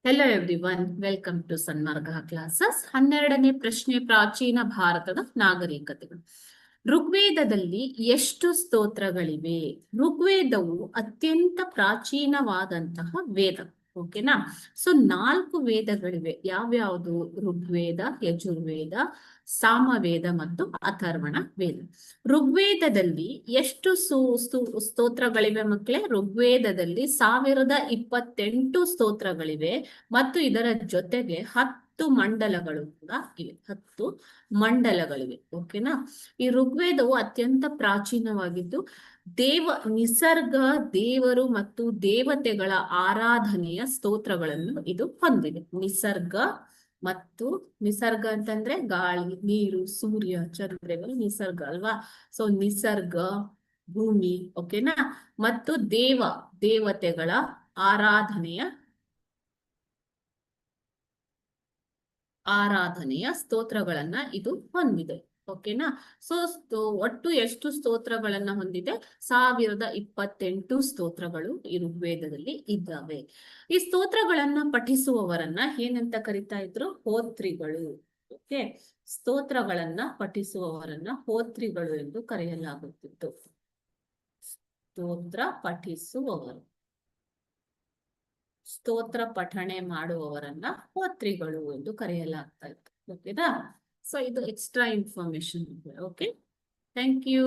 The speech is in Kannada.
Hello everyone, welcome to Sanmarga classes. 12ನೇ ಪ್ರಶ್ನೆ, ಪ್ರಾಚೀನ ಭಾರತದ ನಾಗರಿಕತೆಗಳು. ಋಗ್ವೇದದಲ್ಲಿ ಎಷ್ಟು ಸ್ತೋತ್ರಗಳಿವೆ? ಋಗ್ವೇದವು ಅತ್ಯಂತ ಪ್ರಾಚೀನವಾದಂತಹ ವೇದ. ಓಕೆನಾ? ಸೊ 4 ವೇದಗಳಿವೆ. ಯಾವ್ಯಾವುದು? ಋಗ್ವೇದ, ಯಜುರ್ವೇದ, ಸಾಮವೇದ ಮತ್ತು ಅಥರ್ವಣ ವೇದ. ಋಗ್ವೇದದಲ್ಲಿ ಎಷ್ಟು ಸ್ತೋತ್ರಗಳಿವೆ ಮಕ್ಕಳೇ? ಋಗ್ವೇದದಲ್ಲಿ 1028 ಸ್ತೋತ್ರಗಳಿವೆ ಮತ್ತು ಇದರ ಜೊತೆಗೆ 10 ಮಂಡಲಗಳು ಕೂಡ ಇವೆ. 10 ಮಂಡಲಗಳಿವೆ. ಓಕೆನಾ? ಈ ಋಗ್ವೇದವು ಅತ್ಯಂತ ಪ್ರಾಚೀನವಾಗಿದ್ದು ನಿಸರ್ಗ, ದೇವರು ಮತ್ತು ದೇವತೆಗಳ ಆರಾಧನೆಯ ಸ್ತೋತ್ರಗಳನ್ನು ಇದು ಹೊಂದಿದೆ. ನಿಸರ್ಗ ಅಂತಂದ್ರೆ ಗಾಳಿ, ನೀರು, ಸೂರ್ಯ, ಚಂದ್ರಗಳು ನಿಸರ್ಗ ಅಲ್ವಾ? ಸೊ ನಿಸರ್ಗ, ಭೂಮಿ, ಓಕೆನಾ? ಮತ್ತು ದೇವತೆಗಳ ಆರಾಧನೆಯ ಸ್ತೋತ್ರಗಳನ್ನ ಇದು ಹೊಂದಿದೆ. ಓಕೆನಾ? ಸೊ ಒಟ್ಟು ಎಷ್ಟು ಸ್ತೋತ್ರಗಳನ್ನ ಹೊಂದಿದೆ? 1028 ಸ್ತೋತ್ರಗಳು ಈ ಋಗ್ವೇದದಲ್ಲಿ ಇದ್ದಾವೆ. ಈ ಸ್ತೋತ್ರಗಳನ್ನ ಪಠಿಸುವವರನ್ನ ಏನಂತ ಕರಿತಾ ಇದ್ರು? ಹೋತ್ರಿಗಳು. ಓಕೆ, ಸ್ತೋತ್ರಗಳನ್ನ ಪಠಿಸುವವರನ್ನ ಹೋತ್ರಿಗಳು ಎಂದು ಕರೆಯಲಾಗುತ್ತಿತ್ತು. ಸ್ತೋತ್ರ ಪಠಿಸುವವರು, ಸ್ತೋತ್ರ ಪಠಣೆ ಮಾಡುವವರನ್ನ ಹೋತ್ರಿಗಳು ಎಂದು ಕರೆಯಲಾಗ್ತಾ ಇತ್ತು. ಓಕೆನಾ? ಸೊ ಇದು extra information. Okay, thank you.